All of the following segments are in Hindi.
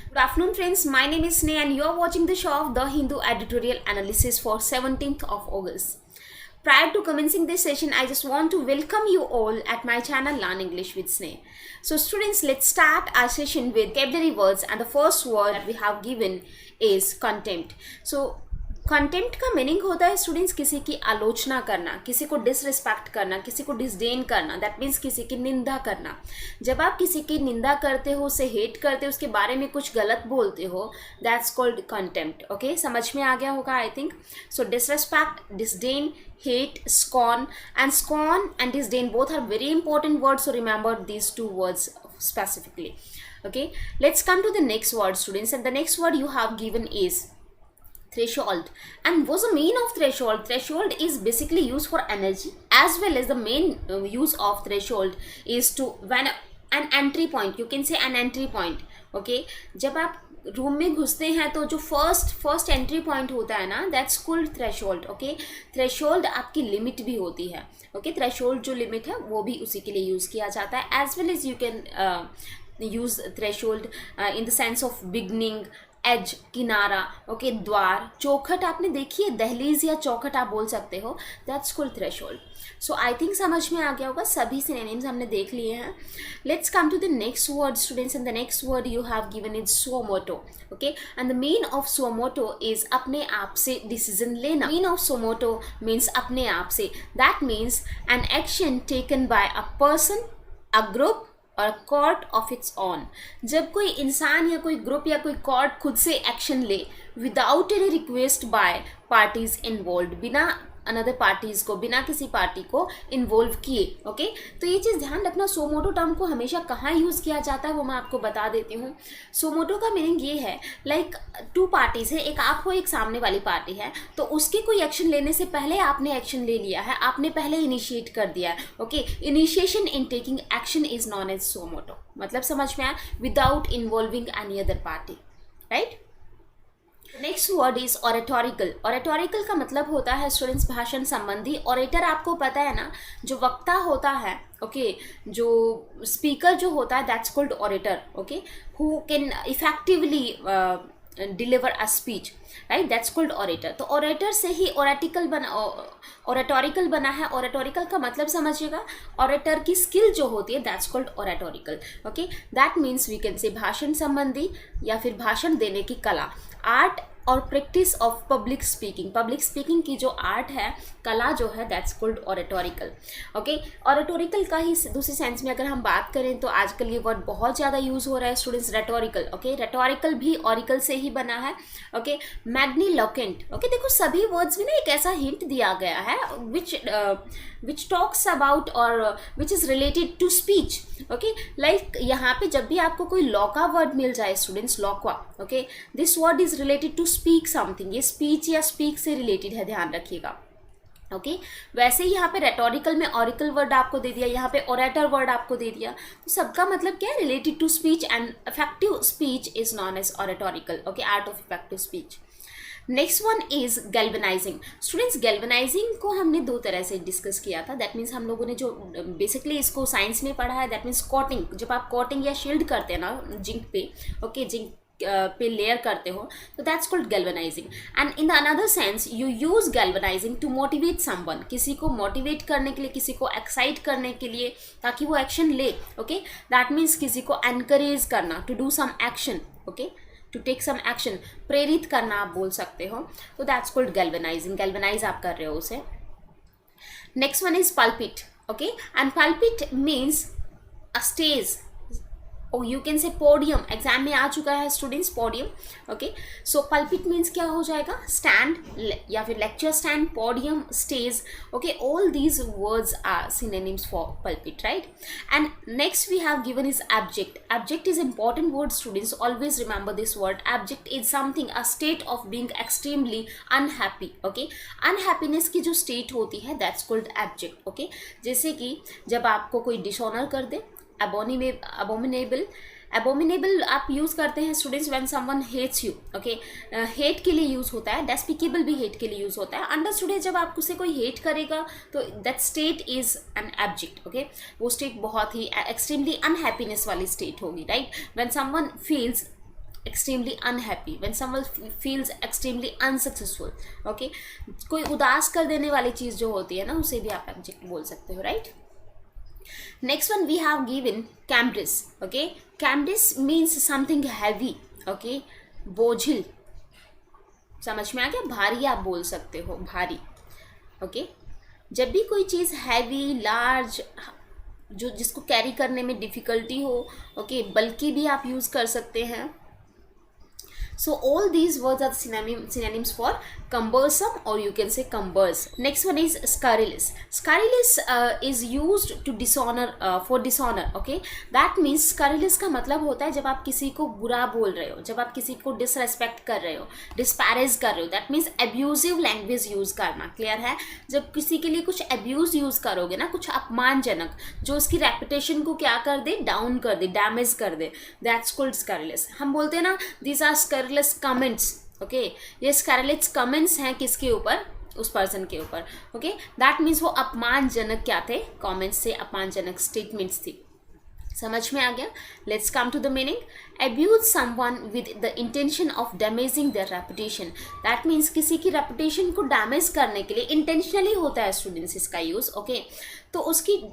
Good afternoon, friends. My name is Sneh, and you are watching the show of The Hindu Editorial Analysis for 17th of August. Prior to commencing this session, I just want to welcome you all at my channel Learn English with Sneh. So, students, let's start our session with vocabulary words, and the first word that we have given is contempt. So, contempt का मीनिंग होता है स्टूडेंट्स किसी की आलोचना करना, किसी को डिसरिस्पेक्ट करना, किसी को डिसडेन करना, दैट मीन्स किसी की निंदा करना. जब आप किसी की निंदा करते हो, उसे हेट करते हो, उसके बारे में कुछ गलत बोलते हो, दैट्स कॉल्ड कंटेम्प्ट. ओके, समझ में आ गया होगा I think. So disrespect, disdain, hate, scorn and disdain both are very important words, so remember these two words specifically. Okay, let's come to the next word, students, and the next word you have given is threshold. And what's the meaning of threshold? Threshold is basically used for energy, as well as the main use of threshold is to when an entry point, you can say an entry point. Okay, जब आप रूम में घुसते हैं तो जो फर्स्ट एंट्री पॉइंट होता है ना, that's called threshold. Okay, threshold आपकी लिमिट भी होती है. ओके, थ्रेशोल्ड जो लिमिट है वो भी उसी के लिए यूज़ किया जाता है. As well as you can use threshold in the sense of beginning, edge, किनारा. ओके, द्वार, चौखट आपने देखी है, दहलीज या चौखट आप बोल सकते हो, that's called threshold. So I think समझ में आ गया होगा, सभी सिनोनिम्स हमने देख लिए हैं. Let's come to the next word, students, and the next word you have given is suo motu. Okay, and the mean of suo motu is अपने आप से डिसीजन लेना. मीन ऑफ सुओमोटो मीन्स अपने आप से. That means an action taken by a person, a group और कॉर्ट ऑफ इट्स ऑन. जब कोई इंसान या कोई ग्रुप या कोई कॉर्ट खुद से एक्शन ले without any request bye parties involve, बिना अनदर पार्टीज को, बिना किसी पार्टी को इन्वॉल्व किए. ओके, तो ये चीज़ ध्यान रखना. सोमोटो टर्म को हमेशा कहाँ यूज़ किया जाता है वो मैं आपको बता देती हूँ. सोमोटो का मीनिंग ये है, लाइक टू पार्टीज है, एक आप हो, एक सामने वाली पार्टी है, तो उसके कोई एक्शन लेने से पहले आपने एक्शन ले लिया है, आपने पहले इनिशिएट कर दिया है. Okay, initiation in taking action is known as suo motu. मतलब समझ में आया, without involving any other party, right. Next word is oratorical. Oratorical का मतलब होता है स्टूडेंट्स भाषण संबंधी. ऑरेटर आपको पता है ना, जो वक्ता होता है, ओके, जो स्पीकर जो होता है, that's called orator. Okay, who can effectively deliver a speech, right, that's called orator. तो ऑरेटर से ही ऑरेटोरिकल बना है. ऑरेटोरिकल का मतलब समझिएगा, ऑरेटर की स्किल जो होती है, that's called oratorical. Okay, that means we can say भाषण संबंधी या फिर भाषण देने की कला, आर्ट और practice of public speaking. Public speaking की जो आर्ट है, कला जो है, दैट्स कॉल्ड ऑरेटोरिकल. ओके, ऑरेटोरिकल का ही दूसरे सेंस में अगर हम बात करें तो आजकल ये वर्ड बहुत ज़्यादा यूज़ हो रहा है स्टूडेंट्स, रेटोरिकल. ओके, रेटोरिकल भी ऑरिकल से ही बना है. ओके, मैग्नीलोकेंट. ओके, देखो सभी वर्ड्स में ना एक ऐसा हिंट दिया गया है विच टॉक्स अबाउट और which is related to speech. Okay, like यहाँ पे जब भी आपको कोई लॉ का वर्ड मिल जाए स्टूडेंट्स, लॉ का, okay, this word is related to speak something. ये स्पीच या स्पीक से रिलेटेड है, ध्यान रखिएगा. ओके, वैसे ही यहाँ पे रेटोरिकल में ऑरिकल वर्ड आपको दे दिया, यहाँ पे ओरेटर वर्ड आपको दे दिया, तो सबका मतलब क्या है, related to speech, and effective speech is known as oratorical. Okay, art of effective speech. Next one is galvanising. Students, galvanising को हमने दो तरह से डिस्कस किया था. दैट मीन्स हम लोगों ने जो बेसिकली इसको साइंस में पढ़ा है, दैट मीन्स कोटिंग. जब आप कोटिंग या शील्ड करते हैं ना जिंक पे, ओके, जिंक पे लेयर करते हो, तो that's called galvanising. And in the another sense you use galvanising to motivate someone. किसी को मोटिवेट करने के लिए, किसी को एक्साइट करने के लिए, ताकि वो एक्शन ले. ओके, दैट मीन्स किसी को एनकरेज करना, to do some action. Okay, to take some action, प्रेरित करना आप बोल सकते हो. तो दैट्स कॉल्ड गैल्वेनाइजिंग. गैल्वेनाइज आप कर रहे हो उसे. Next one is pulpit. Okay, and pulpit means a stage, और you can say podium. Exam में आ चुका है students podium. Okay, so pulpit means क्या हो जाएगा, स्टैंड या फिर lecture stand, podium, stage. Okay, all these words are synonyms for pulpit, right. And next we have given is abject. Abject is important word students, always remember this word. Abject is something, a state of being extremely unhappy. Okay, unhappiness की जो स्टेट होती है, दैट्स कॉल्ड एब्जेक्ट. ओके, जैसे कि जब आपको कोई डिसऑनर कर दे, abominable. abominable आप यूज़ करते हैं students when someone hates you. Okay, hate के लिए यूज़ होता है. डेस्पिकेबल भी हेट के लिए यूज़ होता है. अंडरस्टूड है, जब आप उसे कोई हेट करेगा तो that state is an abject. Okay, वो स्टेट बहुत ही एक्सट्रीमली अनहैप्पीनेस वाली स्टेट होगी, right. When someone feels extremely unhappy, when someone feels extremely unsuccessful. Okay, कोई उदास कर देने वाली चीज़ जो होती है ना, उसे भी आप एडजेक्ट बोल सकते हो, right. Next one we have given cambrous. Okay, cambrous means something heavy. Okay, बोझिल, समझ में आ गया, भारी आप बोल सकते हो, भारी. ओके, जब भी कोई चीज़ हैवी, लार्ज, जो जिसको कैरी करने में डिफ़िकल्टी हो, ओके, बल्कि भी आप यूज़ कर सकते हैं. So all these words are synonyms for cumbersome, or you can say cumbrous. Next one is scurrilous. Scurrilous is used to dishonor, for dishonor. Okay, that means scurrilous का मतलब होता है जब आप किसी को बुरा बोल रहे हो, जब आप किसी को डिसरेस्पेक्ट कर रहे हो, डिस्पैरेज कर रहे हो. That means abusive language use करना. क्लियर है? जब किसी के लिए कुछ एब्यूज यूज़ करोगे ना, कुछ अपमानजनक, जो उसकी रेपुटेशन को क्या कर दे, डाउन कर दे, डैमेज कर दे, दैट्स कॉल्ड स्कैरिलस. हम बोलते हैं ना, दीज आर स्कैरिलस कमेंट्स. ओके, ये स्कैरिलस कमेंट्स हैं किसके ऊपर, उस पर्सन के ऊपर. ओके, दैट मीन्स वो अपमानजनक क्या थे, कमेंट्स से अपमानजनक स्टेटमेंट्स थी. समझ में आ गया? Let's come to the meaning. Abuse someone with the intention of damaging their reputation. That means किसी की रेपुटेशन को डैमेज करने के लिए इंटेंशनली होता है स्टूडेंट्स इसका यूज़. ओके, तो उसकी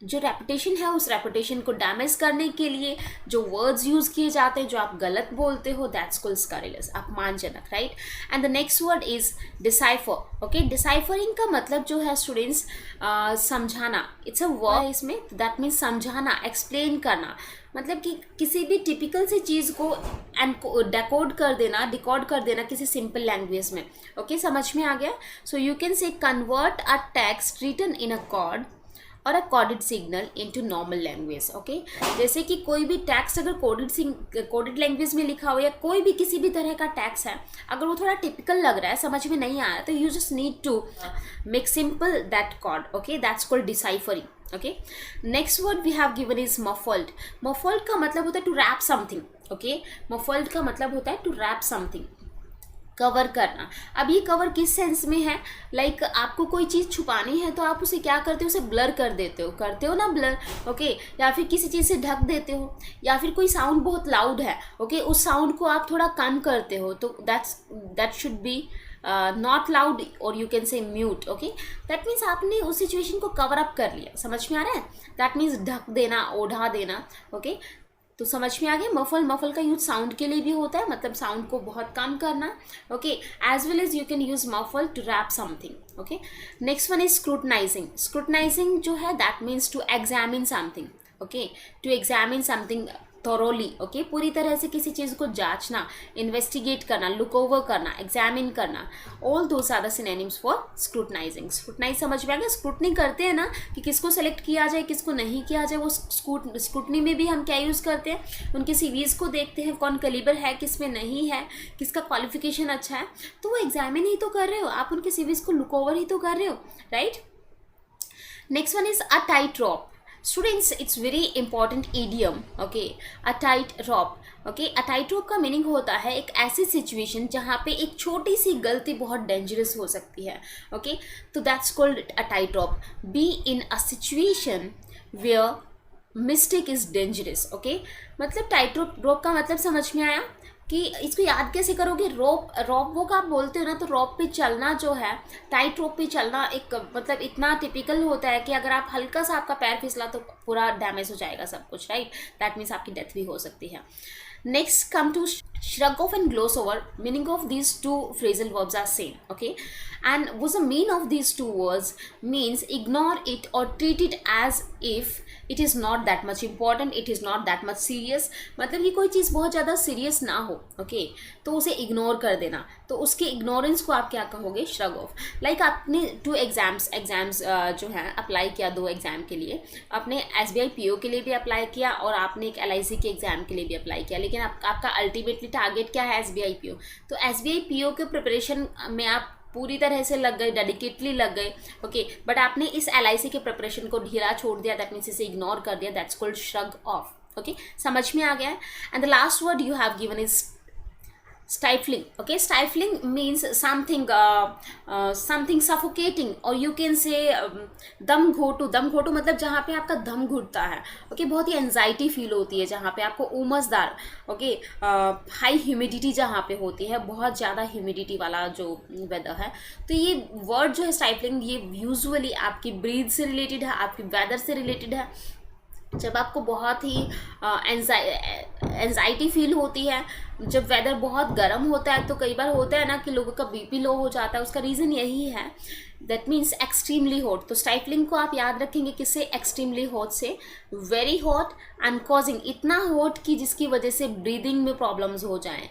जो रेपुटेशन है, उस रेपुटेशन को डैमेज करने के लिए जो वर्ड्स यूज़ किए जाते हैं, जो आप गलत बोलते हो, दैट्स कॉल्ड स्कैरिलस, अपमानजनक, right. And the next word is decipher. Okay, deciphering का मतलब जो है स्टूडेंट्स, समझाना. इट्स अ वर्ड इसमें, दैट मीन्स समझाना, एक्सप्लेन करना. मतलब कि किसी भी टिपिकल सी चीज़ को डिकोड कर देना किसी सिंपल लैंग्वेज में. ओके, समझ में आ गया? So you can say convert a text written in a code or a coded signal into normal language. Okay, जैसे कि कोई भी टैक्स अगर कोडेड लैंग्वेज में लिखा हो, या कोई भी किसी भी तरह का टैक्स है, अगर वो थोड़ा टिपिकल लग रहा है, समझ में नहीं आया, तो you just need to make simple that code. Okay, that's called deciphering. Okay, next word we have given is muffled. Muffled का मतलब होता है to wrap something. Okay, muffled का मतलब होता है टू रैप समथिंग, कवर करना. अब ये कवर किस सेंस में है, लाइक आपको कोई चीज़ छुपानी है तो आप उसे क्या करते हो, उसे ब्लर कर देते हो ना, ब्लर. ओके, या फिर किसी चीज़ से ढक देते हो, या फिर कोई साउंड बहुत लाउड है, ओके, उस साउंड को आप थोड़ा कम करते हो, तो that should be not loud, और you can say mute. Okay, that means आपने उस सिचुएशन को कवर अप कर लिया. समझ में आ रहा है? दैट मीन्स ढक देना, ओढ़ा देना. ओके, तो समझ में आ गया. मफल का यूज साउंड के लिए भी होता है, मतलब साउंड को बहुत कम करना. Okay, as well as you can use muffle to wrap something. Okay, next one is scrutinising. Scrutinising जो है, that means to examine something. Okay, to examine something thoroughly. Okay, पूरी तरह से किसी चीज़ को जांचना, इन्वेस्टिगेट करना, लुक ओवर करना, एग्जामिन करना. All those are the synonyms for scrutinising. Scrutinise समझ में आ गया? स्क्रूटनी करते हैं ना, कि किसको सेलेक्ट किया जाए, किसको नहीं किया जाए. वो स्क्रूटनी में भी हम क्या यूज़ करते हैं, उनके सीवीज़ को देखते हैं, कौन कैलिबर है, किस में नहीं है, किसका क्वालिफिकेशन अच्छा है. तो वो एग्जामिन ही तो कर रहे हो आप, उनके सीवीज़ को लुक ओवर ही तो कर रहे हो, right. Next one is a tight rope. Students, it's very important idiom. Okay, a tight rope. Okay, a tight rope का मीनिंग होता है एक ऐसी सिचुएशन जहाँ पे एक छोटी सी गलती बहुत डेंजरस हो सकती है. ओके, तो that's called a tight rope. Be in a situation where mistake is dangerous. Okay, मतलब टाइट रोप का मतलब समझ में आया कि इसको याद कैसे करोगे. रॉप वो का आप बोलते हो ना, तो रॉप पे चलना जो है, टाइट रॉप पे चलना एक मतलब इतना टिपिकल होता है कि अगर आप हल्का सा आपका पैर फिसला तो पूरा डैमेज हो जाएगा सब कुछ, राइट. दैट मीन्स आपकी डेथ भी हो सकती है. Next, come to shrug off and gloss over. Meaning of these two phrasal verbs are same. Okay, and what's the meaning of these two words? Means ignore it or treat it as if it is not that much important, it is not that much serious. मतलब कि कोई चीज़ बहुत ज़्यादा सीरियस ना हो, ओके, तो उसे इग्नोर कर देना. तो उसके इग्नोरेंस को आप क्या कहोगे, श्रग ऑफ. लाइक आपने 2 एग्जाम्स जो हैं अप्लाई किया, 2 एग्जाम के लिए. आपने SBI PO के लिए भी अप्लाई किया, और आपने एक LIC के एग्जाम के लिए भी अप्लाई किया. लेकिन आपका अल्टीमेटली टारगेट क्या है, SBI PO. तो SBI PO के प्रिपरेशन में आप पूरी तरह से लग गए, डेडिकेटली लग गए. ओके, बट आपने इस LIC के प्रिपरेशन को ढीला छोड़ दिया, दैट मीन्स इसे इग्नोर कर दिया. That's called shrug of. Okay, समझ में आ गया. And the last word you have given is stifling. Okay, stifling means something suffocating, or you can say दम घोटू. दम घोटू मतलब जहाँ पे आपका दम घुटता है. ओके, बहुत ही एंजाइटी फील होती है जहाँ पे आपको उमसदार. ओके, हाई ह्यूमिडिटी जहाँ पे होती है, बहुत ज़्यादा ह्यूमिडिटी वाला जो वेदर है. तो ये वर्ड जो है स्टाइफलिंग, ये यूजुअली आपकी ब्रीथ से रिलेटेड है, आपकी वेदर से रिलेटेड है. जब आपको बहुत ही एंजाइटी फील होती है, जब वेदर बहुत गर्म होता है, तो कई बार होता है ना कि लोगों का बीपी लो हो जाता है. उसका रीज़न यही है, दैट मीन्स एक्सट्रीमली हॉट. तो स्टाइफलिंग को आप याद रखेंगे किससे? एक्सट्रीमली हॉट से. वेरी हॉट एंड कॉजिंग, इतना हॉट कि जिसकी वजह से ब्रीदिंग में प्रॉब्लम्स हो जाएं.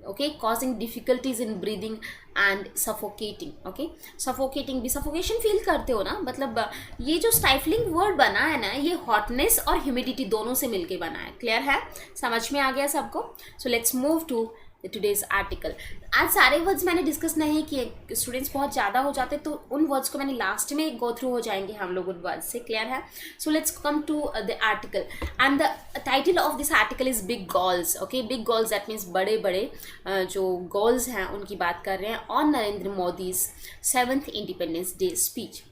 Okay, causing difficulties in breathing and suffocating. Okay, suffocating भी, सफोकेशन फील करते हो ना, मतलब ये जो स्टाइफलिंग वर्ड बना है ना, ये हॉटनेस और ह्यूमिडिटी दोनों से मिलके बना है. क्लियर है? समझ में आ गया सबको? So let's move to today's article. आज सारे वर्ड्स मैंने डिस्कस नहीं किए, स्टूडेंट्स बहुत ज़्यादा हो जाते, तो उन वर्ड्स को मैंने लास्ट में गो थ्रू हो जाएंगे हम लोग उन वर्ड्स से. क्लियर है? So let's come to the article, and the title of this article is big goals. Okay, big goals that means बड़े बड़े जो गोल्स हैं उनकी बात कर रहे हैं. On Narendra Modi's 7th independence day speech.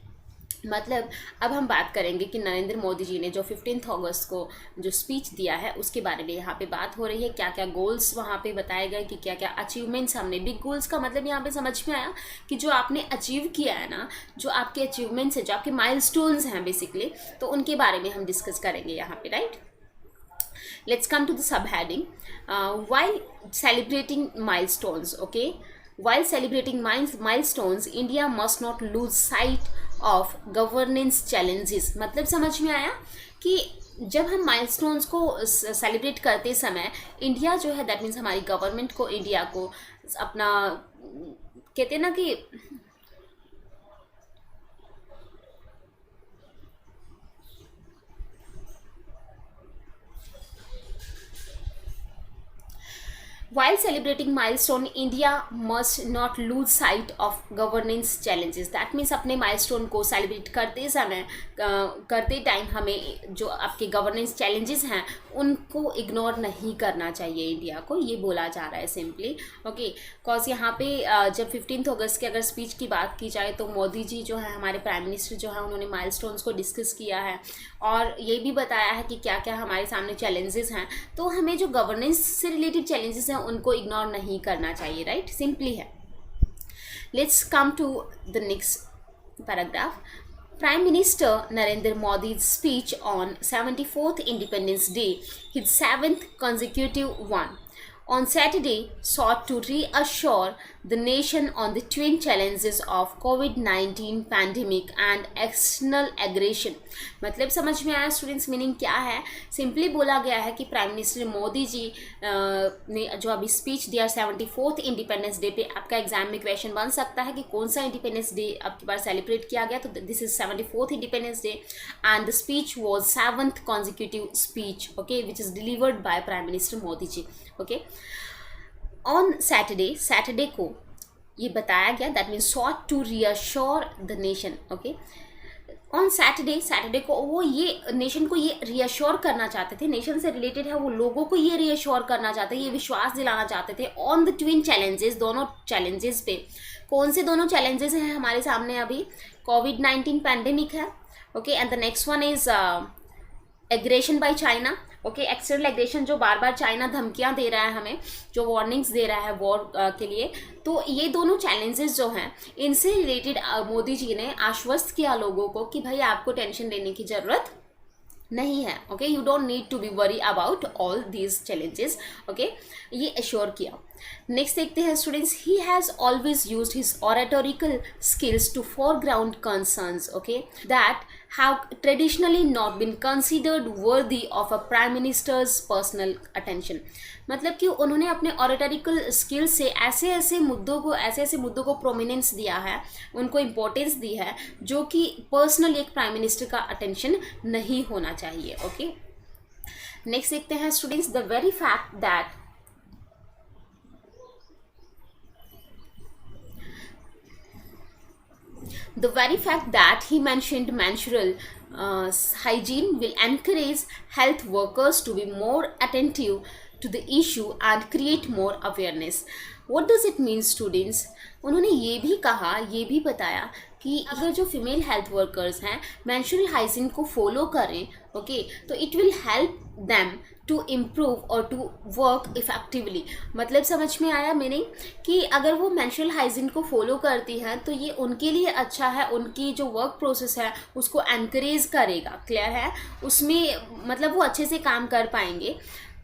मतलब अब हम बात करेंगे कि नरेंद्र मोदी जी ने जो 15 अगस्त को जो स्पीच दिया है उसके बारे में यहाँ पे बात हो रही है. क्या क्या गोल्स वहाँ पे बताए गए, कि क्या क्या अचीवमेंट्स हमने. बिग गोल्स का मतलब यहाँ पे समझ में आया कि जो आपने अचीव किया है ना, जो आपके अचीवमेंट्स हैं, जो आपके माइलस्टोन्स हैं बेसिकली, तो उनके बारे में हम डिस्कस करेंगे यहाँ पे. Right, let's come to the subheading. While celebrating milestones, okay, while celebrating milestones, India must not lose sight of governance challenges. मतलब समझ में आया कि जब हम माइलस्टोन्स को सेलिब्रेट करते समय इंडिया जो है, दैट मीन्स हमारी गवर्नमेंट को, इंडिया को अपना, कहते हैं ना कि while celebrating milestone, India must not lose sight of governance challenges. That means अपने milestone को celebrate करते समय, करते टाइम हमें जो आपके governance challenges हैं उनको ignore नहीं करना चाहिए इंडिया को. ये बोला जा रहा है सिंपली. ओके, कॉज यहाँ पे जब 15 अगस्त की अगर स्पीच की बात की जाए, तो मोदी जी जो है, हमारे प्राइम मिनिस्टर जो है, उन्होंने माइलस्टोन्स को डिस्कस किया है और ये भी बताया है कि क्या क्या हमारे सामने चैलेंजेस हैं. तो हमें जो गवर्नेंस से रिलेटेड चैलेंजेस हैं उनको इग्नोर नहीं करना चाहिए. राइट, सिंपली है. Let's come to the next paragraph. Prime Minister Narendra Modi's speech on 74th Independence Day, his 7th consecutive one, on Saturday sought to reassure the nation on the twin challenges of COVID-19 pandemic and external aggression. मतलब समझ में आया स्टूडेंट्स? मीनिंग क्या है? सिंपली बोला गया है कि प्राइम मिनिस्टर मोदी जी ने जो अभी स्पीच दिया 74th इंडिपेंडेंस डे पे, आपका एग्जाम में क्वेश्चन बन सकता है कि कौन सा इंडिपेंडेंस डे आपके पास सेलिब्रेट किया गया. तो this is 74th independence day and the speech was 7th consecutive speech, okay, which is delivered by prime minister Modi ji. Okay, on Saturday को ये बताया गया, that means sought to reassure the nation. Okay, on Saturday को वो ये नेशन को ये रीअश्योर करना चाहते थे, नेशन से रिलेटेड है, वो लोगों को ये रीअश्योर करना चाहते थे, ये विश्वास दिलाना चाहते थे ऑन द ट्विन चैलेंजेस, दोनों चैलेंजेस पे. कौन से दोनों चैलेंजेस हैं हमारे सामने अभी? कोविड-19 पैंडेमिक है. Okay, and the next one is aggression by China. Okay, external aggression, जो बार बार चाइना धमकियां दे रहा है हमें, जो वार्निंग्स दे रहा है वॉर के लिए. तो ये दोनों चैलेंजेस जो हैं, इनसे रिलेटेड मोदी जी ने आश्वस्त किया लोगों को कि भाई आपको टेंशन लेने की ज़रूरत नहीं है. Okay, you don't need to be worry about all these challenges. Okay, ये एश्योर किया. नेक्स्ट देखते हैं students. He has always used his oratorical skills to foreground concerns, okay, that have traditionally not been considered worthy of a prime minister's personal attention. मतलब कि उन्होंने अपने ऑरेटोरिकल स्किल से ऐसे मुद्दों को प्रोमिनेंस दिया है, उनको इम्पोर्टेंस दी है, जो कि पर्सनली एक प्राइम मिनिस्टर का अटेंशन नहीं होना चाहिए. ओके, नेक्स्ट देखते हैं students. The very fact that The very fact that he mentioned menstrual hygiene will encourage health workers to be more attentive to the issue and create more awareness. What does it mean, students? उन्होंने ये भी कहा, ये भी बताया कि अगर जो फीमेल हेल्थ वर्कर्स हैं मेंस्ट्रुअल हाइजीन को फॉलो करें, ओके, तो it will help them to improve और टू वर्क इफ़ेक्टिवली. मतलब समझ में आया मीनिंग कि अगर वो मेंस्ट्रुअल हाइजीन को फॉलो करती हैं तो ये उनके लिए अच्छा है, उनकी जो वर्क प्रोसेस है उसको एनकरेज करेगा. क्लियर है? उसमें मतलब वो अच्छे से काम कर पाएंगे.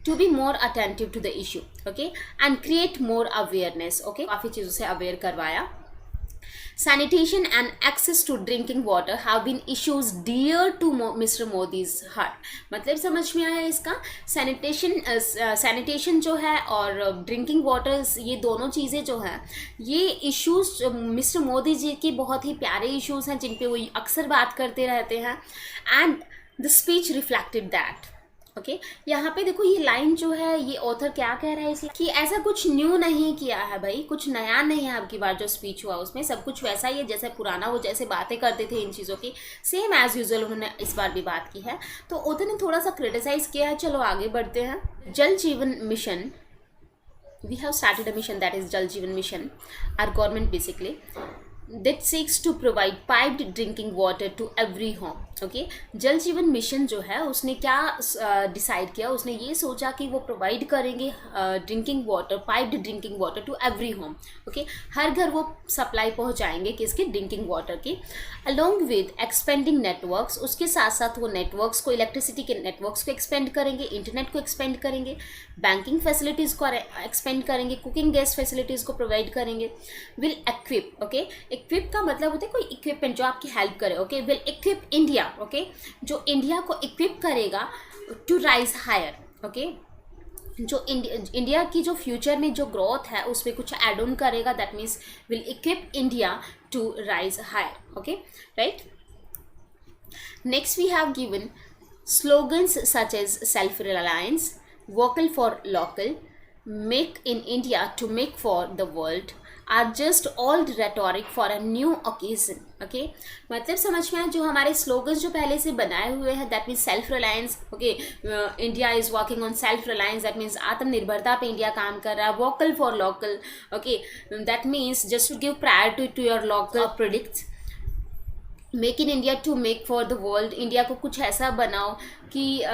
To be more attentive to the issue, okay, and create more awareness. Okay, काफ़ी चीज़ों से अवेयर करवाया. Sanitation and access to drinking water have been issues dear to Mr. Modi's heart. मतलब समझ में आया इसका? सैनिटेशन जो है और ड्रिंकिंग वाटर्स, ये दोनों चीज़ें जो हैं ये इश्यूज मिस्टर मोदी जी के बहुत ही प्यारे इश्यूज हैं जिन पे वो अक्सर बात करते रहते हैं. And the speech reflected that. Okay, यहाँ पे देखो ये लाइन जो है ये ऑथर क्या कह रहा है इसलिए कि ऐसा कुछ न्यू नहीं किया है भाई, कुछ नया नहीं है. आपकी बार जो स्पीच हुआ उसमें सब कुछ वैसा ही है जैसे पुराना वो जैसे बातें करते थे इन चीज़ों की, सेम एज यूजुअल उन्होंने इस बार भी बात की है. तो ऑथर ने थोड़ा सा क्रिटिसाइज किया है. चलो आगे बढ़ते हैं. जल जीवन mission, we have started a mission that is Jal Jeevan Mission, our government basically, that seeks to provide piped drinking water to every home. Okay, जल जीवन मिशन जो है उसने क्या डिसाइड किया, उसने ये सोचा कि वो प्रोवाइड करेंगे drinking water, piped drinking water to every home. Okay, हर घर वो सप्लाई पहुंचाएंगे किसके? ड्रिंकिंग वाटर की. अलोंग विद एक्सपेंडिंग नेटवर्क्स, उसके साथ साथ वो नेटवर्क्स को, इलेक्ट्रिसिटी के नेटवर्क्स को एक्सपेंड करेंगे, इंटरनेट को एक्सपेंड करेंगे, बैंकिंग फैसिलिटीज़ को एक्सपेंड करेंगे, कुकिंग गैस फैसिलिटीज़ को प्रोवाइड करेंगे. विल इक्विप, ओके, इक्विप का मतलब होता है कोई इक्विपमेंट जो आपकी हेल्प करे. Okay, will equip India, okay, जो इंडिया को इक्विप करेगा टू राइज हायर. ओके, जो इंडिया की जो फ्यूचर में जो ग्रोथ है उस पर कुछ एड ऑन करेगा. That means will equip India to rise higher. Okay, right. Next we have given slogans such as self-reliance, vocal for local, make in India to make for the world are just old rhetoric for a new occasion. Okay, मतलब समझ में आया. जो हमारे स्लोगन्स जो पहले से बनाए हुए हैं that means self reliance. Okay, India is working on self reliance, that means आत्मनिर्भरता पे इंडिया काम कर रहा है. Vocal for local, okay, that means just to give priority to your local products. Make in India to make for the world, India को कुछ ऐसा बनाओ कि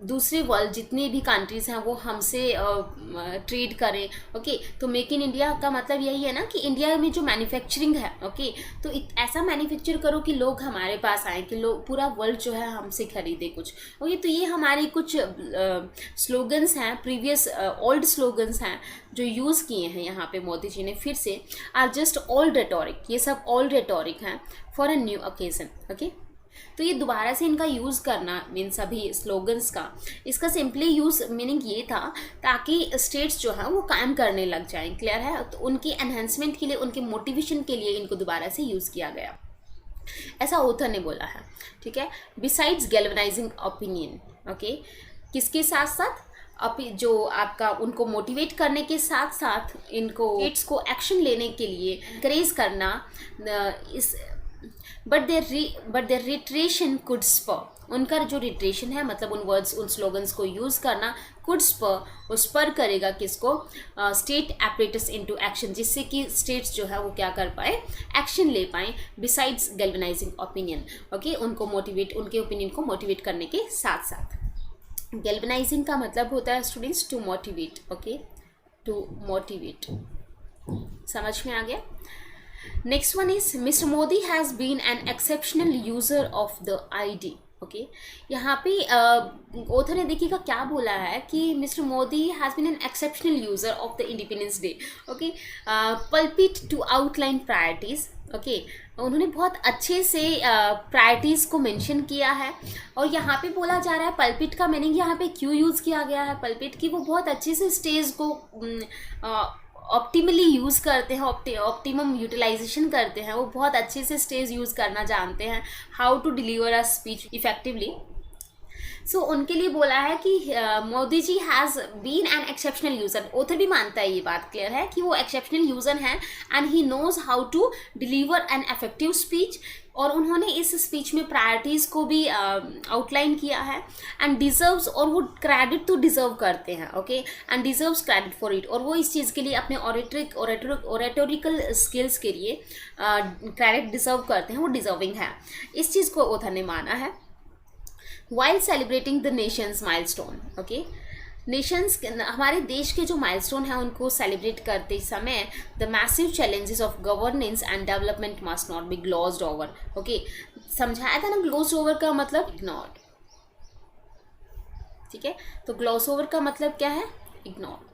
दूसरे वर्ल्ड जितने भी कंट्रीज़ हैं वो हमसे ट्रेड करें. ओके, तो मेक इन इंडिया का मतलब यही है ना कि इंडिया में जो मैन्युफैक्चरिंग है, ओके, तो ऐसा मैन्युफैक्चर करो कि लोग हमारे पास आएँ, कि लोग पूरा वर्ल्ड जो है हमसे खरीदे कुछ. ओके, तो ये हमारे कुछ स्लोगन्स हैं, प्रीवियस ओल्ड स्लोगन्स हैं जो यूज़ किए हैं यहाँ पे मोदी जी ने फिर से. आर जस्ट ओल्ड रेटोरिक, ये सब ओल्ड रेटोरिक हैं for a new occasion. Okay, तो ये दोबारा से इनका यूज़ करना मीन सभी स्लोगन्स का, इसका सिंपली यूज़ मीनिंग ये था ताकि स्टेट्स जो हैं वो कायम करने लग जाएं. क्लियर है? तो उनकी एनहेंसमेंट के लिए, उनके मोटिवेशन के लिए इनको दोबारा से यूज़ किया गया, ऐसा ऑथर ने बोला है. ठीक है. बिसाइड्स गैल्वनाइजिंग ओपिनियन, ओके, किसके साथ साथ जो आपका उनको मोटिवेट करने के साथ साथ इनको स्टेट्स को एक्शन लेने के लिए एनकरेज करना. इस but their reiteration could spur, उनका जो रिट्रेशन है मतलब उन वर्ड्स, उन स्लोगन्स को यूज़ करना, कुड स्पर, वो स्पर करेगा किसको? स्टेट एपरेटस इनटू एक्शन, जिससे कि स्टेट्स जो है वो क्या कर पाए? एक्शन ले पाए. बिसाइड्स गैल्वनाइजिंग ओपिनियन, ओके, उनको मोटिवेट, उनके ओपिनियन को मोटिवेट करने के साथ साथ. गैल्वनाइजिंग का मतलब होता है students to motivate. Okay, to motivate. समझ में आ गया? Next one is Mr. Modi has been an exceptional user of the ID. Okay, यहाँ पे ऑथर ने देखिएगा क्या बोला है कि mister Modi has been an exceptional user of the independence day. Okay, pulpit to outline priorities. Okay, उन्होंने बहुत अच्छे से प्रायोरिटीज़ को मेंशन किया है. और यहाँ पे बोला जा रहा है पल्पिट का मीनिंग यहाँ पे क्यों यूज़ किया गया है पल्पिट की, वो बहुत अच्छे से स्टेज को ऑप्टिमली यूज़ करते हैं, ऑप्टिमम यूटिलाइजेशन करते हैं. वो बहुत अच्छे से स्टेज यूज़ करना जानते हैं, how to deliver a speech effectively. So उनके लिए बोला है कि Modi ji has been an exceptional user. Author भी मानता है, ये बात क्लियर है कि वो एक्सेप्शनल यूज़र हैं and he knows how to deliver an effective speech. और उन्होंने इस स्पीच में प्रायोरिटीज़ को भी आउटलाइन किया है एंड डिजर्व्स, और वो क्रेडिट तो डिजर्व करते हैं, okay, and deserves credit for it. और वो इस चीज़ के लिए अपने ओरेटोरिकल स्किल्स के लिए क्रेडिट डिजर्व करते हैं, वो डिजर्विंग है। इस चीज़ को ऑथर ने माना है। While celebrating the Nations milestone, okay, Nations, हमारे देश के जो माइलस्टोन हैं उनको सेलिब्रेट करते समय the massive challenges of governance and development must not be glossed over, okay. समझाया था ना ग्लोज्ड ओवर का मतलब इग्नोर्ड, ठीक है। तो ग्लोस ओवर का मतलब क्या है? इग्नोर।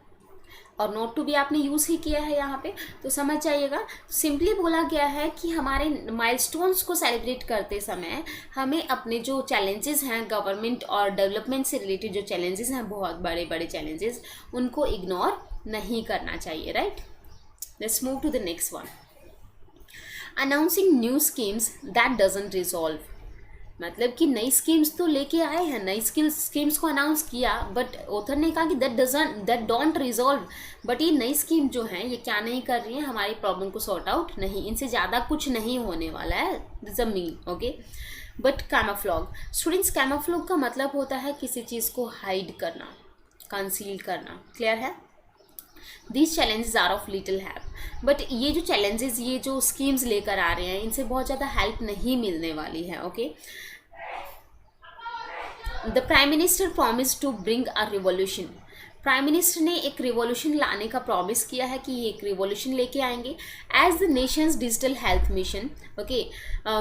और नोट टू भी आपने यूज़ ही किया है यहाँ पे, तो समझ जाइएगा। सिंपली बोला गया है कि हमारे माइलस्टोन्स को सेलिब्रेट करते समय हमें अपने जो चैलेंजेस हैं गवर्नमेंट और डेवलपमेंट से रिलेटेड, जो चैलेंजेस हैं बहुत बड़े बड़े चैलेंजेस, उनको इग्नोर नहीं करना चाहिए, right. Let's move to the next one. Announcing new schemes that doesn't resolve, मतलब कि नई स्कीम्स तो लेके आए हैं, नई स्कीम्स को अनाउंस किया, बट ऑथर ने कहा कि दैट डोंट रिजॉल्व, बट ये नई स्कीम जो है ये क्या नहीं कर रही है, हमारी प्रॉब्लम को सॉर्ट आउट नहीं, इनसे ज़्यादा कुछ नहीं होने वाला है, this a mean, okay. But camouflage, students camouflage का मतलब होता है किसी चीज़ को हाइड करना, कंसील करना, क्लियर है। These challenges are of little help, but ये जो चैलेंजेस, ये जो स्कीम्स लेकर आ रहे हैं, इनसे बहुत ज़्यादा हेल्प नहीं मिलने वाली है, okay. The prime minister promise to bring a revolution, prime minister ने एक रिवॉल्यूशन लाने का प्रॉमिस किया है कि ये एक रिवॉल्यूशन लेके आएंगे as the nation's digital health mission, okay,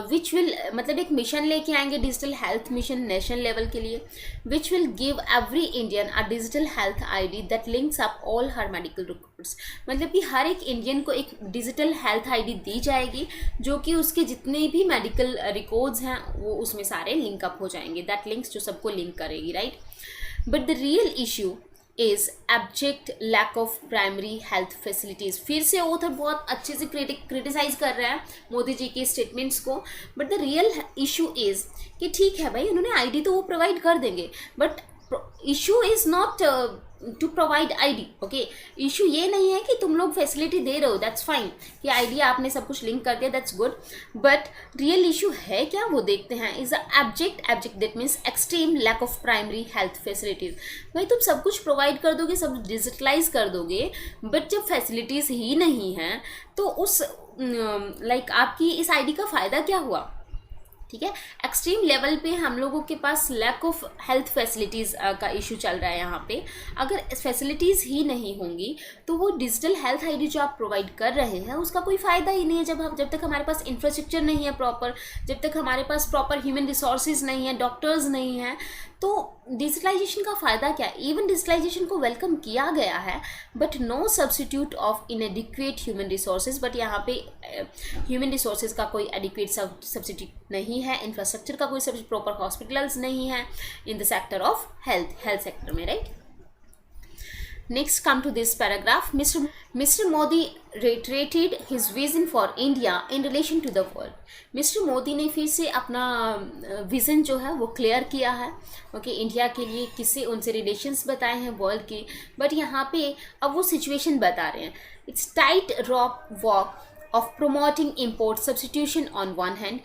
which will, मतलब एक मिशन लेके आएंगे digital health mission national level के लिए, which will give every Indian a digital health ID that links up all her medical records, मतलब कि हर एक इंडियन को एक डिजिटल हेल्थ आईडी दी जाएगी जो कि उसके जितने भी मेडिकल रिकॉर्ड्स हैं वो उसमें सारे लिंक अप हो जाएंगे, दैट लिंक्स, जो सबको लिंक करेगी, right. But the real issue is abject lack of primary health facilities. फिर से ऑथर बहुत अच्छे से क्रिटिसाइज कर रहा है मोदी जी के स्टेटमेंट्स को, but the real issue is कि ठीक है भाई, उन्होंने आईडी तो वो प्रोवाइड कर देंगे, but issue is not to provide ID, okay. Issue ये नहीं है कि तुम लोग फैसिलिटी दे रहे हो, दैट्स फाइन, कि आईडी आपने सब कुछ लिंक कर दिया, that's good, but real issue है क्या, वो देखते हैं। Is a abject that means extreme lack of primary health facilities. भाई तुम सब कुछ प्रोवाइड कर दोगे, सब डिजिटलाइज कर दोगे, बट जब फैसिलिटीज़ ही नहीं हैं तो उस लाइक आपकी इस आईडी का फ़ायदा क्या हुआ, ठीक है। एक्सट्रीम लेवल पे हम लोगों के पास लैक ऑफ हेल्थ फैसिलिटीज़ का इशू चल रहा है यहाँ पे। अगर फैसिलिटीज़ ही नहीं होंगी तो वो डिजिटल हेल्थ आईडी जो आप प्रोवाइड कर रहे हैं उसका कोई फ़ायदा ही नहीं है, जब तक हमारे पास इंफ्रास्ट्रक्चर नहीं है प्रॉपर, जब तक हमारे पास प्रॉपर ह्यूमन रिसोर्सेज नहीं है, डॉक्टर्स नहीं हैं, तो डिजिटलाइजेशन का फ़ायदा क्या। इवन डिजिटलाइजेशन को वेलकम किया गया है, but no substitute of inadequate human resources, but यहाँ पे ह्यूमन रिसोर्सेज का कोई एडिक्वेट सब्सिट्यूट नहीं है, इंफ्रास्ट्रक्चर का कोई प्रॉपर हॉस्पिटल्स नहीं है in the sector of health sector में, right. Next, come to this paragraph. Mr. Modi reiterated his vision for India in relation to the world. Mr. Modi ने फिर से अपना विज़न जो है वो क्लियर किया है, ओके, इंडिया के लिए किससे उनसे रिलेशंस बताए हैं वर्ल्ड के, बट यहाँ पे अब वो सिचुएशन बता रहे हैं। It's tightrope walk of promoting import substitution on one hand,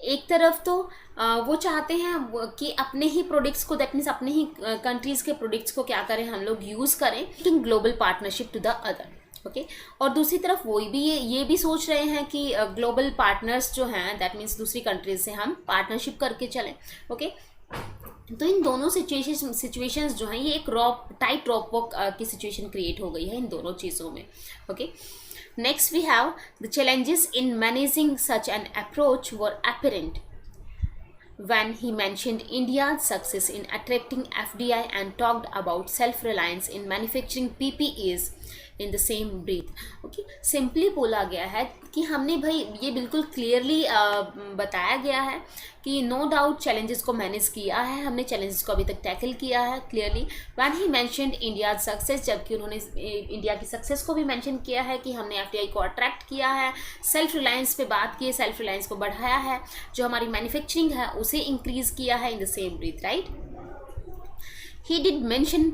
एक तरफ तो वो चाहते हैं कि अपने ही प्रोडक्ट्स को, दैट मीन्स अपने ही कंट्रीज़ के प्रोडक्ट्स को क्या करें हम लोग यूज़ करें in global partnership to the other, okay. और दूसरी तरफ वो भी ये भी सोच रहे हैं कि ग्लोबल पार्टनर्स जो हैं, दैट मीन्स दूसरी कंट्रीज से हम पार्टनरशिप करके चलें, ओके। तो इन दोनों सिचुएशंस जो हैं ये एक टाइट रॉप वॉक की सिचुएशन क्रिएट हो गई है इन दोनों चीज़ों में, okay. Next, we have the challenges in managing such an approach were apparent when he mentioned India's success in attracting FDI and talked about self-reliance in manufacturing PPEs in the same breath. Okay, simply बोला गया है कि हमने भाई ये बिल्कुल क्लियरली बताया गया है कि नो डाउट चैलेंजेस को मैनेज किया है, हमने चैलेंजेस को अभी तक टैकल किया है clearly. When he mentioned India success, जबकि उन्होंने इंडिया की सक्सेस को भी मेंशन किया है कि हमने एफडीआई को अट्रैक्ट किया है, सेल्फ रिलायंस पे बात की है, सेल्फ रिलायंस को बढ़ाया है, जो हमारी मैन्युफैक्चरिंग है उसे इंक्रीज किया है in the same breath, right. He did mention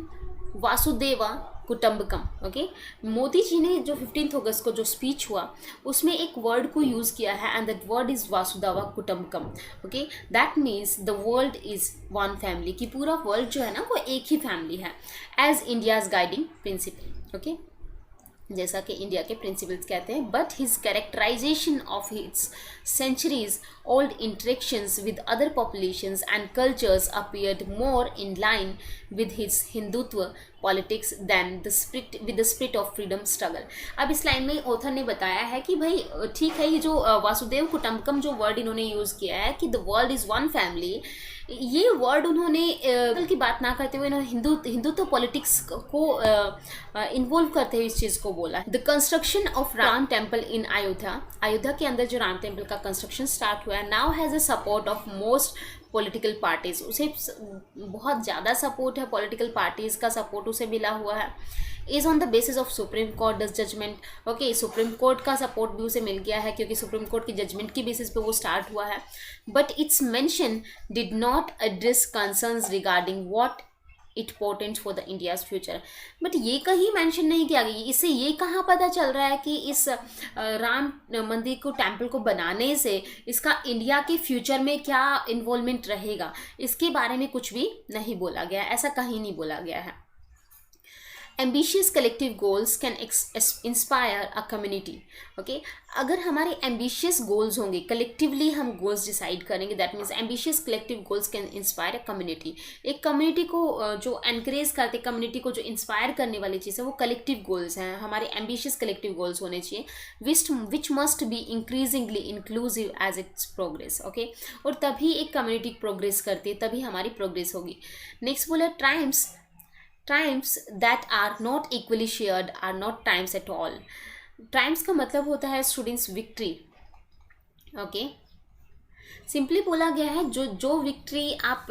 वासुदेवा कुटुंबकम। ओके, मोदी जी ने जो 15 अगस्त को जो स्पीच हुआ उसमें एक वर्ड को यूज़ किया है एंड दैट वर्ड इज़ वासुदेवा कुटुंबकम। Okay, that means the world is one family, कि पूरा वर्ल्ड जो है ना वो एक ही फैमिली है, as India's guiding principle. Okay, जैसा कि इंडिया के प्रिंसिपल्स कहते हैं, but his characterization of its centuries old interactions with other populations and cultures appeared more in line with his Hindutva politics than the spirit of freedom struggle. अब इस लाइन में ऑथर ने बताया है कि भाई ठीक है, ये जो वासुदेव कुटुंबकम जो वर्ड इन्होंने यूज़ किया है कि the world is one family, ये वर्ड उन्होंने कल की बात ना करते हुए इन्होंने हिंदुत्व पॉलिटिक्स को इन्वॉल्व करते हुए इस चीज़ को बोला। The construction of Ram temple in Ayodhya के अंदर जो राम टेम्पल का कंस्ट्रक्शन स्टार्ट हुआ है, now has a support of most political parties, उसे बहुत ज़्यादा सपोर्ट है, पॉलिटिकल पार्टीज़ का सपोर्ट उसे मिला हुआ है, is on the basis of supreme court this judgment. Okay, supreme court का सपोर्ट भी उसे मिल गया है क्योंकि सुप्रीम कोर्ट की जजमेंट की बेसिस पे वो स्टार्ट हुआ है। But it's mention did not address concerns regarding what it portends for the India's future. But ये कहीं मेंशन नहीं किया गया। इससे ये कहाँ पता चल रहा है कि इस राम मंदिर को टेम्पल को बनाने से इसका इंडिया के फ्यूचर में क्या इन्वॉल्वमेंट रहेगा, इसके बारे में कुछ भी नहीं बोला गया, ऐसा कहीं नहीं बोला गया है। Ambitious collective goals can inspire a community. Okay, अगर हमारे एम्बिशियस गोल्स होंगे, कलेक्टिवली हम गोल्स डिसाइड करेंगे, that means ambitious collective goals can inspire a community. एक कम्युनिटी को जो एनकरेज करते, कम्युनिटी को जो इंस्पायर करने वाली चीज़ है वो कलेक्टिव गोल्स हैं, हमारे एम्बिशियस कलेक्टिव गोल्स होने चाहिए, which must be increasingly inclusive as it's progress. Okay, और तभी एक कम्युनिटी प्रोग्रेस करती है, तभी हमारी प्रोग्रेस होगी। नेक्स्ट बोला triumphs that are not equally shared are not triumphs at all. Triumphs का मतलब होता है स्टूडेंट्स विक्ट्री। ओके, सिंपली बोला गया है जो विक्ट्री आप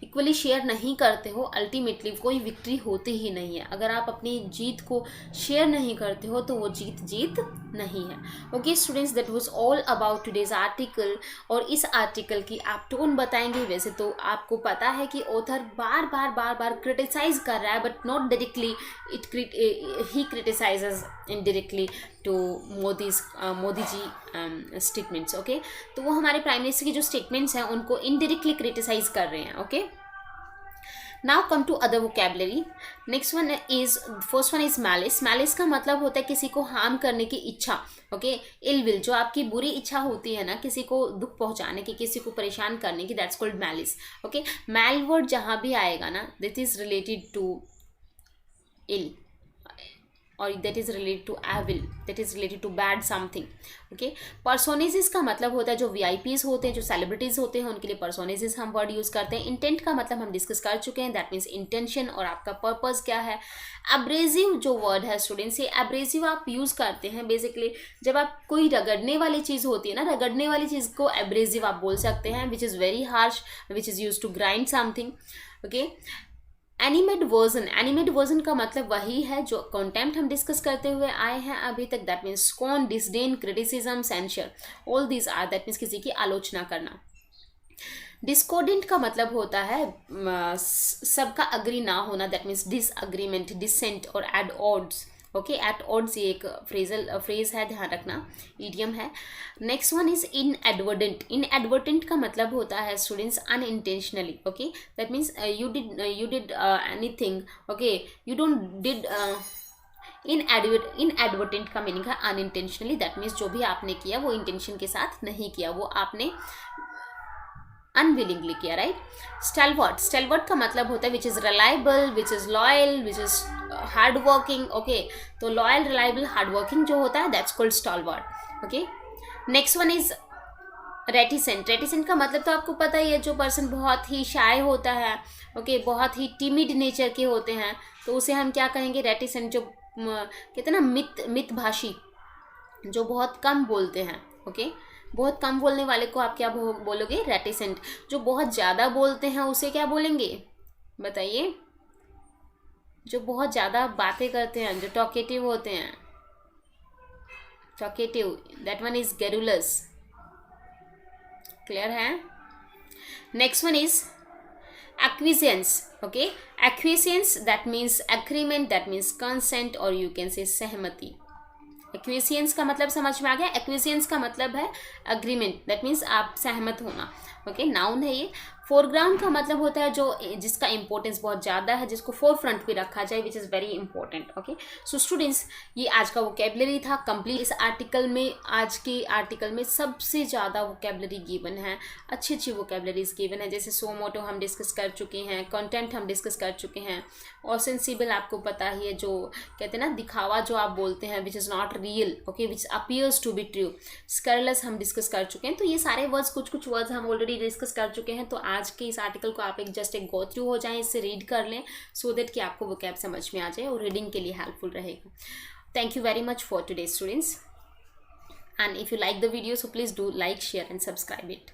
इक्वली शेयर नहीं करते हो, अल्टीमेटली कोई विक्ट्री होती ही नहीं है। अगर आप अपनी जीत को शेयर नहीं करते हो तो वो जीत नहीं है। Okay students, that was all about today's article. और इस आर्टिकल की आप टोन बताएंगे। वैसे तो आपको पता है कि ऑथर बार बार क्रिटिसाइज कर रहा है, but not directly, he criticises indirectly to Modi ji statements. Okay, तो वो हमारे प्राइम मिनिस्टर की जो स्टेटमेंट्स हैं उनको इनडायरेक्टली क्रिटिसाइज कर रहे हैं। Okay, now come to other vocabulary. Next one is, first one is malice. Malice का मतलब होता है किसी को हार्म करने की इच्छा। ओके, इल विल, जो आपकी बुरी इच्छा होती है ना किसी को दुख पहुंचाने की, किसी को परेशान करने की, that's called malice. Okay, mal word जहाँ भी आएगा ना, that is related to ill, और that is related to evil, that is related to bad something. okay, personages का मतलब होता है जो VIPs होते हैं, जो सेलिब्रिटीज होते हैं, उनके लिए personages हम वर्ड यूज करते हैं। इंटेंट का मतलब हम डिस्कस कर चुके हैं, दैट मीन्स इंटेंशन और आपका पर्पस क्या है। एब्रेसिव जो वर्ड है स्टूडेंट्स, ये एब्रेसिव आप यूज करते हैं बेसिकली जब आप कोई रगड़ने वाली चीज़ होती है ना, रगड़ने वाली चीज़ को एब्रेसिव आप बोल सकते हैं, which is very harsh, which is use to grind something. Okay, animate version का मतलब वही है जो कॉन्टेम्प्ट हम डिस्कस करते हुए आए हैं अभी तक, that means scorn, disdain, criticism, censure, all these are, that means किसी की आलोचना करना। डिस्कॉर्डेंट का मतलब होता है सबका अग्री ना होना, दैट मीन्स डिसअग्रीमेंट, डिसेंट और at odds. Okay, at odds ये एक फ्रेज है, ध्यान रखना, इडियम है। नेक्स्ट वन इज इनएडवर्टेंट का मतलब होता है students unintentionally. Okay, that means you did anything, okay, you don't did. Inadvertent का मीनिंग है अनइंटेंशनली, दैट मीन्स जो भी आपने किया वो इंटेंशन के साथ नहीं किया, वो आपने अनविलिंगली किया, राइट। स्टेलवर्ट का मतलब होता है which is reliable, which is loyal, which is hard working. Okay, तो लॉयल, रिलायबल, हार्ड वर्किंग जो होता है that's called stalwart. Okay, next one is reticent का मतलब तो आपको पता ही है, जो पर्सन बहुत ही शाय होता है, ओके, बहुत ही टिमिड नेचर के होते हैं, तो उसे हम क्या कहेंगे, रेटिसेंट। जो कहते हैं ना मितभाषी, जो बहुत कम बोलते हैं। ओके, बहुत कम बोलने वाले को आप क्या बोलोगे, रेटिसेंट। जो बहुत ज़्यादा बोलते हैं उसे क्या बोलेंगे, बताइए। जो बहुत ज़्यादा बातें करते हैं, जो टॉकेटिव होते हैं, talkative, that one is garrulous. Clear है। Next one is acquiescence. Okay, acquiescence, that means agreement, that means consent, or you can say सहमति. एक्विसियंस का मतलब समझ में आ गया. एक्विसियंस का मतलब है अग्रीमेंट, दैट मीन्स आप सहमत होना. ओके, नाउन है ये. फोरग्राउंड का मतलब होता है जो जिसका इंपॉर्टेंस बहुत ज़्यादा है, जिसको फोर फ्रंट पे रखा जाए, विच is very important. Okay, so students, ये आज का वोकेबलरी था कंप्लीट. इस आर्टिकल में, आज के आर्टिकल में सबसे ज़्यादा वोकेबलरी गिवन है, अच्छी अच्छी वोकेबलरीज गिवन है. जैसे सो मोटो हम डिस्कस कर चुके हैं, कंटेंट हम डिस्कस कर चुके हैं, और सेंसिबल आपको पता ही है, जो कहते हैं ना दिखावा जो आप बोलते हैं, which is not real. Okay, which appears to be true. स्करलेस हम डिस्कस कर चुके हैं. तो ये सारे वर्ड्स, कुछ कुछ वर्ड्स हम ऑलरेडी डिस्कस कर चुके हैं. तो आज के इस आर्टिकल को आप जस्ट एक गो थ्रू हो जाएं, इससे रीड कर लें, सो दैट कि आपको वोकैब समझ में आ जाए और रीडिंग के लिए हेल्पफुल रहेगा. Thank you very much for today students, and if you like the video, so please do like, share and subscribe it.